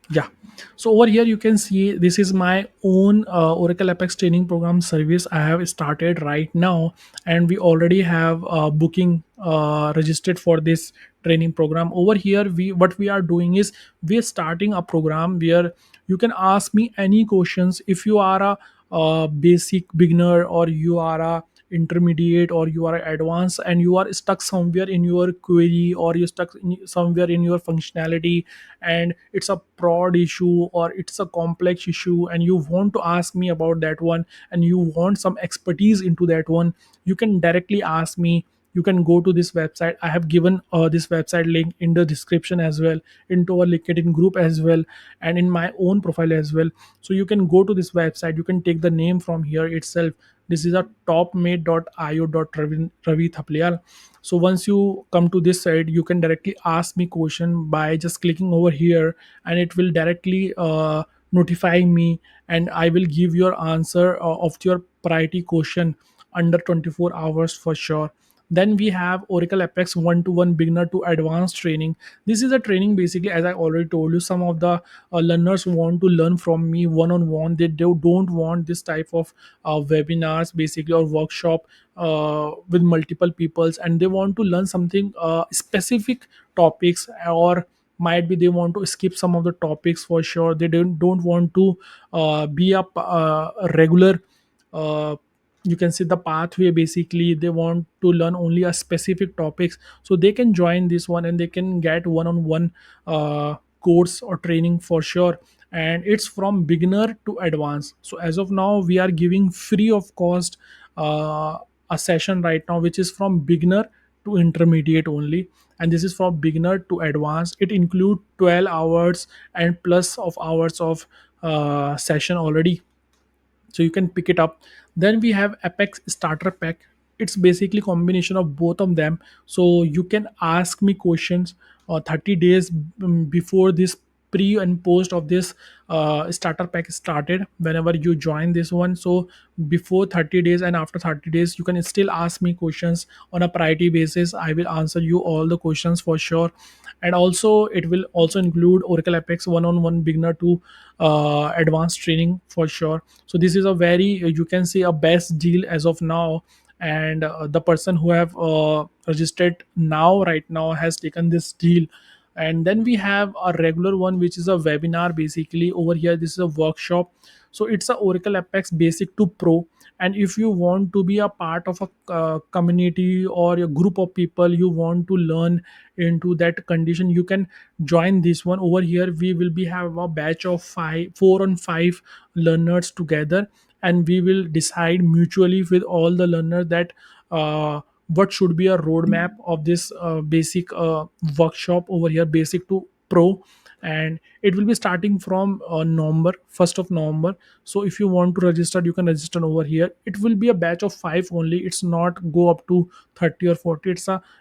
Yeah. So over here you can see this is my own Oracle Apex training program service I have started right now, and we already have booking registered for this training program. Over here, we what we are doing is we are starting a program where you can ask me any questions. If you are a basic beginner, or you are a intermediate, or you are advanced and you are stuck somewhere in your query, or you stuck somewhere in your functionality, and it's a prod issue or it's a complex issue, and you want to ask me about that one, and you want some expertise into that one, you can directly ask me. You can go to this website. I have given this website link in the description as well, into our LinkedIn group as well, and in my own profile as well. So you can go to this website. You can take the name from here itself. This is a topmate.io. Ravi Thapliyal. So once you come to this site, you can directly ask me question by just clicking over here, and it will directly notify me, and I will give your answer of your priority question under 24 hours for sure. Then we have Oracle Apex one-to-one beginner to advanced training. This is a training basically, as I already told you. Some of the learners want to learn from me one-on-one. They don't want this type of webinars basically, or workshop with multiple peoples, and they want to learn something specific topics, or might be they want to skip some of the topics for sure. They don't want to be a regular, uh, you can see the pathway. Basically they want to learn only a specific topics, so they can join this one and they can get one-on-one course or training for sure. And it's from beginner to advanced. So as of now we are giving free of cost a session right now, which is from beginner to intermediate only, and this is from beginner to advanced. It include 12 hours and plus of hours of session already, so you can pick it up. Then we have Apex starter pack. It's basically combination of both of them, so you can ask me questions 30 days before this pre and post of this starter pack started, whenever you join this one. So before 30 days and after 30 days, you can still ask me questions on a priority basis. I will answer you all the questions for sure. And also it will also include Oracle Apex one-on-one beginner to advanced training for sure. So this is a very, you can say, a best deal as of now. And the person who have registered now right now has taken this deal. And then we have a regular one, which is a webinar. Basically over here, this is a workshop. So it's a Oracle Apex basic to pro. And if you want to be a part of a community or a group of people, you want to learn into that condition, you can join this one. Over here we will be have a batch of 4 on 5 learners together, and we will decide mutually with all the learners that what should be a roadmap of this basic workshop over here, basic to pro. And it will be starting from November 1st of November. So if you want to register, you can register over here. It will be a batch of 5 only. It's not go up to 30 or 40.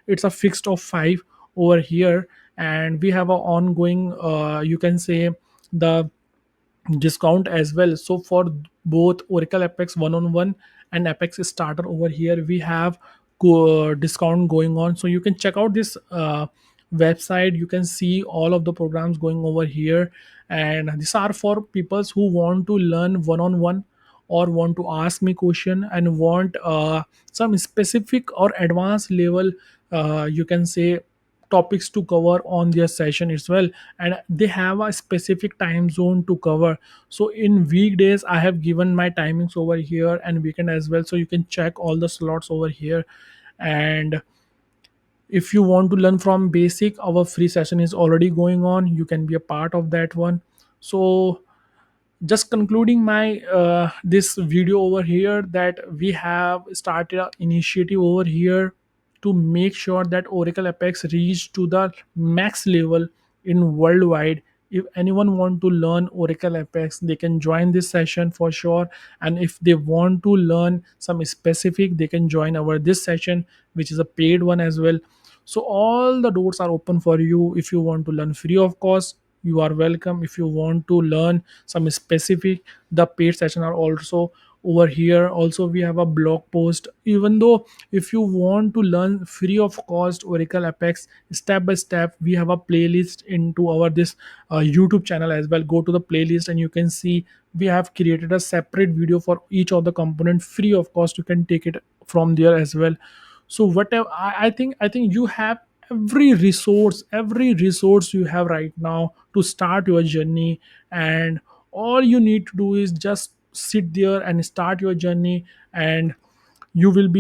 It's a fixed of 5 over here. And we have a ongoing, you can say, the discount as well. So for both Oracle Apex one-on-one and Apex starter, over here we have discount going on. So you can check out this website. You can see all of the programs going over here, and these are for people who want to learn one-on-one, or want to ask me question, and want some specific or advanced level, you can say, topics to cover on their session as well. And they have a specific time zone to cover. So in weekdays I have given my timings over here, and weekend as well, so you can check all the slots over here. And if you want to learn from basic, our free session is already going on. You can be a part of that one. So just concluding my this video over here, that we have started an initiative over here to make sure that Oracle Apex reach to the max level in worldwide. If anyone want to learn Oracle Apex, they can join this session for sure. And if they want to learn some specific, they can join our this session, which is a paid one as well. So all the doors are open for you. If you want to learn free of cost, you are welcome. If you want to learn some specific, the paid session are also over here. Also we have a blog post. Even though if you want to learn free of cost Oracle Apex step by step, we have a playlist into our this YouTube channel as well. Go to the playlist and you can see we have created a separate video for each of the component free of cost. You can take it from there as well. So whatever, I think you have every resource you have right now to start your journey. And all you need to do is just sit there and start your journey. And one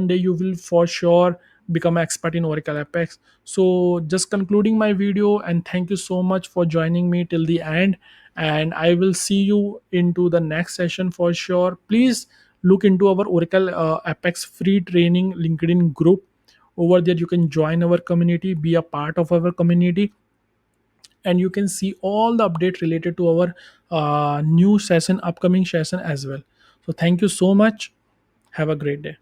day you will for sure become expert in Oracle Apex. So just concluding my video, and thank you so much for joining me till the end. And I will see you into the next session for sure. Please look into our Oracle Apex free training LinkedIn group. Over there you can join our community, be a part of our community, and you can see all the update related to our new session, upcoming session as well. So thank you so much. Have a great day.